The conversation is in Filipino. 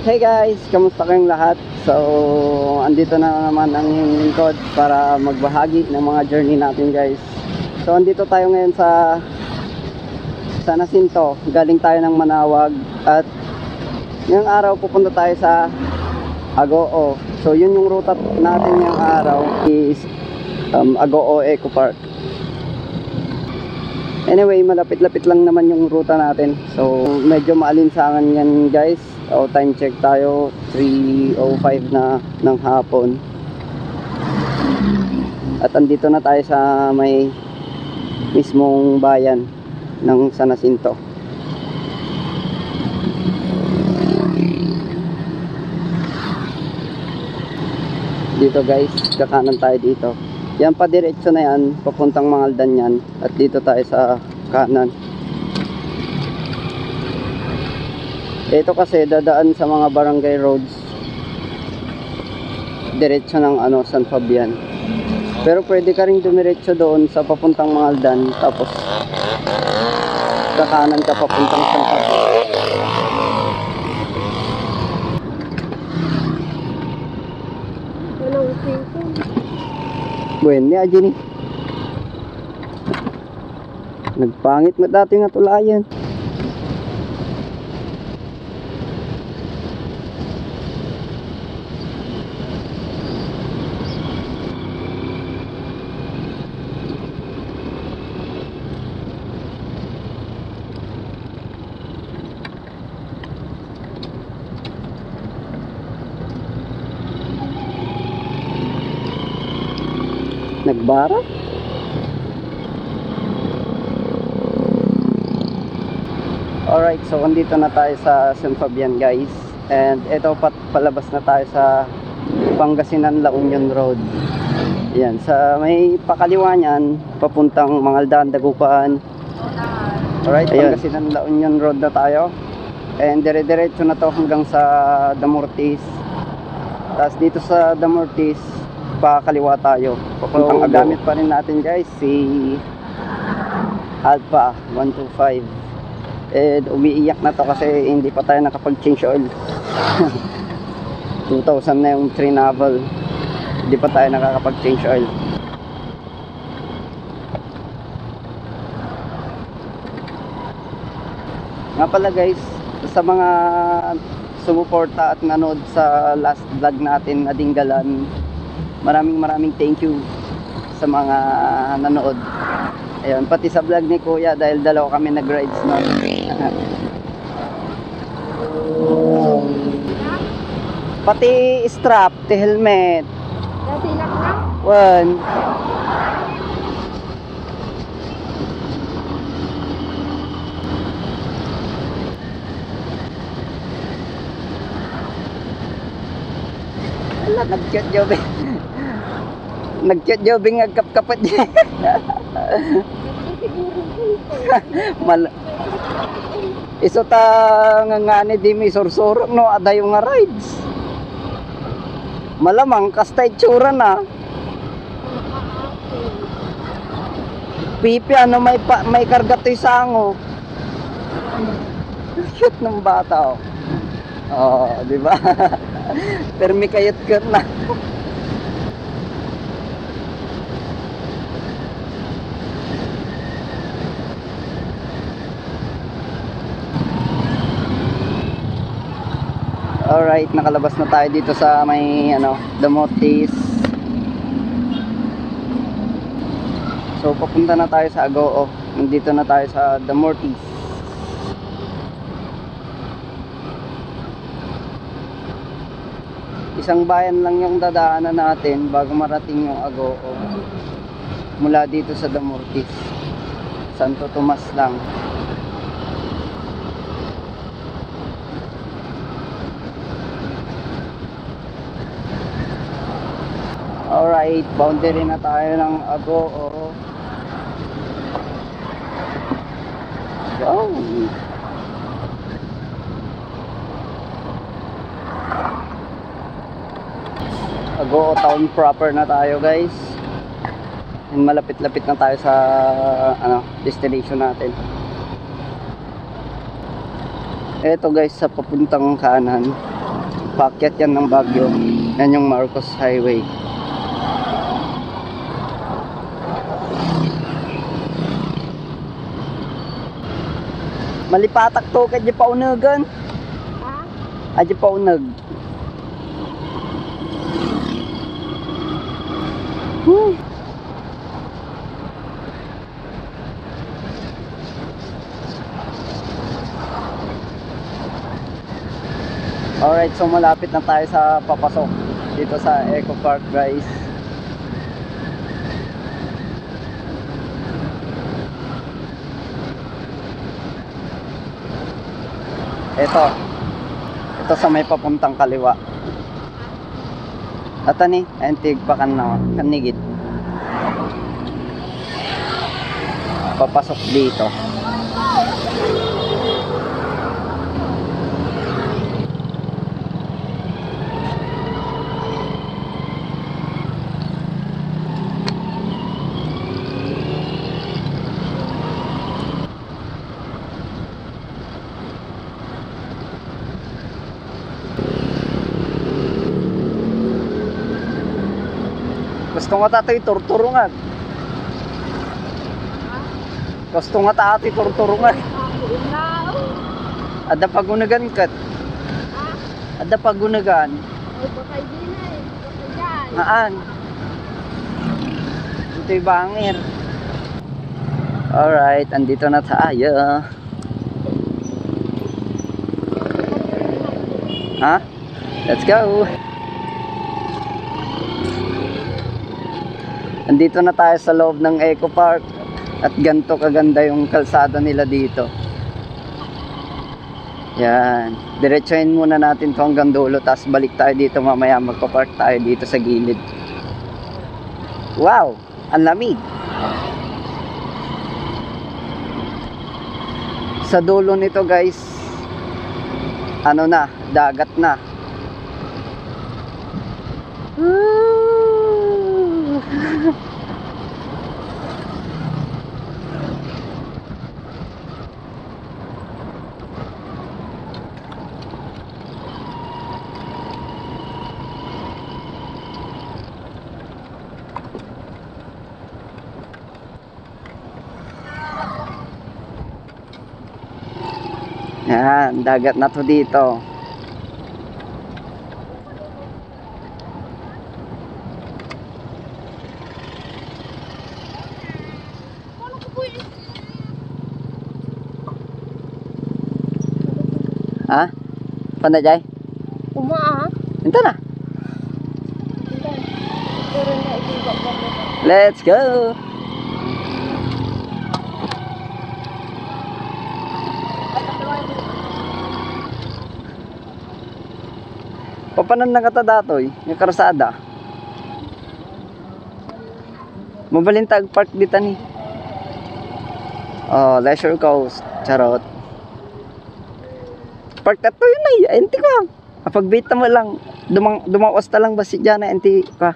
Hey guys, kamusta kayong lahat? So, andito na naman ang lingkod para magbahagi ng mga journey natin guys. So, andito tayo ngayon sa Nasinto. Galing tayo ng Manawag at ngayong araw pupunta tayo sa Agoo. So, yun yung ruta natin ngayong araw is Agoo Eco Park. Anyway, malapit-lapit lang naman yung ruta natin. So, medyo maalinsangan yan guys. O, time check tayo, 3:05 na ng hapon. At andito na tayo sa may mismong bayan ng San Jacinto. Dito guys, kakanan tayo dito. Yan pa diretso na yan, papuntang Mangaldan yan. At dito tayo sa kanan. Ito kasi dadaan sa mga barangay roads. Diretso ng San Fabian. Pero pwede ka ring dumiretso doon sa papuntang Mangaldan. Tapos kakanan ka papuntang San Fabian. Buwan niya, Jenny. Nagpangit na dati nga tulayan. Nagbara? Alright, so andito na tayo sa San Fabian guys. And ito palabas na tayo sa Pangasinan La Union Road. Yan, sa may pakaliwa niyan, papuntang Mangaldan, Dagupan. Alright, Pangasinan La Union Road na tayo. And dire-diretso na to hanggang sa Damortis. Tapos dito sa Damortis, pakaliwa tayo. Papuntang gamit pa rin natin guys si Alpha 125. And umiiyak na to kasi hindi pa tayo nakapag-change oil. 2,000 na yung Trinaval. Hindi pa tayo nakakapag-change oil. Nga pala guys, sa mga sumuporta at nanood sa last vlog natin na Dinggalan, maraming thank you sa mga nanood. Ayun, pati sa vlog ni Kuya dahil dalawa kami nag-rides noon. Pati strap, ti helmet. One. Wala, nag-chat job eh. Nag-jobbing agkap-kapat niya. Iso ta nga ni di may sursuro no aday nga rides. Malamang kasta itsura na. Pipi may karga to'y sango. Cute ng bata oh. Oh, di ba? Pero may kayat na. Alright, nakalabas na tayo dito sa may Damortis. So papunta na tayo sa Agoo. Nandito na tayo sa Damortis. Isang bayan lang yung dadaanan natin bago marating yung Agoo. Mula dito sa Damortis. Santo Tomas lang. Alright, boundary na tayo ng Agoo. Wow. Agoo town proper na tayo guys. And malapit-lapit na tayo sa destination natin. Eto guys, sa papuntang kanan Paakyat yan ng Baguio. Yan yung Marcos Highway. Malipatak to kaya di paunagan. Ha? Di paunag. Alright, so malapit na tayo sa papasok dito sa Eco Park, guys. Ito sa may papuntang kaliwa. At ani, antig pa kanigit. Papasok dito. Gusto nga tatay turturungan. Gusto nga tatay turturungan. Ada pagunagan kat. Ada pagunagan. Baka hindi na eh. Baka dyan. Haan. Ito'y bangir. Alright, andito na tayo. Ha? Let's go. Andito na tayo sa loob ng Eco Park. At ganito kaganda yung kalsada nila dito. Yan. Diretsuhin muna natin to hanggang dulo. Tapos balik tayo dito mamaya. Magpa-park tayo dito sa gilid. Wow! Ang lamig! Sa dulo nito guys, ano na, dagat na. Yan, dagat na to dito. Ha? Pandajay? Umaa. Ito na. Let's go. Papanan na kata datoy, yung karasada. Mabalintag park dito ni. Oh, Leisure Coast. Charot. Park na to yun ay, enti ko. Pagbita mo lang, dumawas ta lang ba si Jana, enti ka.